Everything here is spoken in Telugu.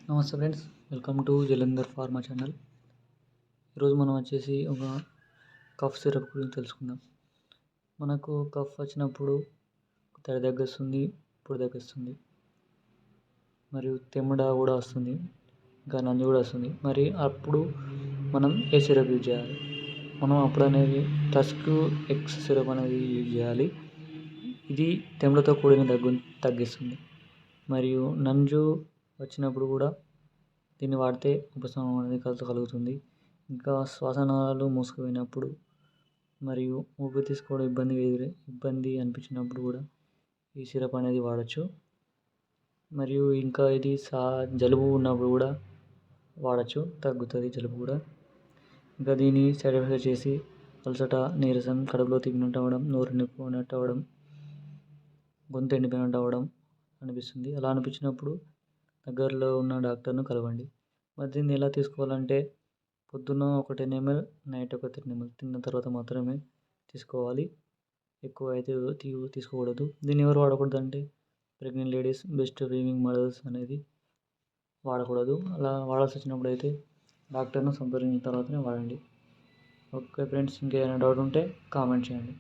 నమస్తే friends, welcome to Jalandhar pharma channel. ఈరోజు మనం వచ్చేసి ఒక కఫ్ సిరప్ గురించి తెలుసుకుందాం. మనకు కఫ్ వచ్చినప్పుడు తడి దగ్గొస్తుంది, పొడి దగ్గొస్తుంది, మరియు తెమ్మడ కూడా వస్తుంది, ఇంకా నంజు కూడా వస్తుంది. మరి అప్పుడు మనం ఏ సిరప్ యూజ్ చేయాలి? మనం అప్పుడు అనేది టస్క్ ఎక్స్ సిరప్ అనేది యూజ్ చేయాలి. ఇది తెమ్మడతో కూడిన దగ్గును తగ్గిస్తుంది. మరియు నంజు వచ్చినప్పుడు కూడా దీన్ని వాడితే ఉపశమనం అనేది కలుగుతుంది. ఇంకా శ్వాసనాళాలు మూసుకుపోయినప్పుడు మరియు ఊపిరి తీసుకోవడం ఇబ్బంది అనిపించినప్పుడు కూడా ఈ సిరప్ అనేది వాడచ్చు. మరియు ఇంకా ఇది జలుబు ఉన్నప్పుడు కూడా వాడచ్చు, తగ్గుతుంది జలుబు కూడా. ఇంకా దీని సైడ్ ఎఫెక్ట్ వచ్చేసి అలసట, నీరసం, కడుపులో తిప్పినట్టు అవ్వడం, నోరు నింపుకున్నట్టు అవ్వడం, గొంతు ఎండిపోయినట్టు అవ్వడం అనిపిస్తుంది. అలా అనిపించినప్పుడు దగ్గరలో ఉన్న డాక్టర్ను కలవండి. మరి దీన్ని ఎలా తీసుకోవాలంటే పొద్దున్న ఒక 10 ml, నైట్ ఒక 10 ml తిన్న తర్వాత మాత్రమే తీసుకోవాలి. ఎక్కువ అయితే తీసుకోకూడదు. దీన్ని ఎవరు వాడకూడదు అంటే pregnant ladies, breast feeding mothers అనేది వాడకూడదు. అలా వాడాల్సి వచ్చినప్పుడు అయితే డాక్టర్ను సంప్రదించిన తర్వాతనే వాడండి. ఓకే ఫ్రెండ్స్, ఇంకేమైనా డౌట్ ఉంటే కామెంట్ చేయండి.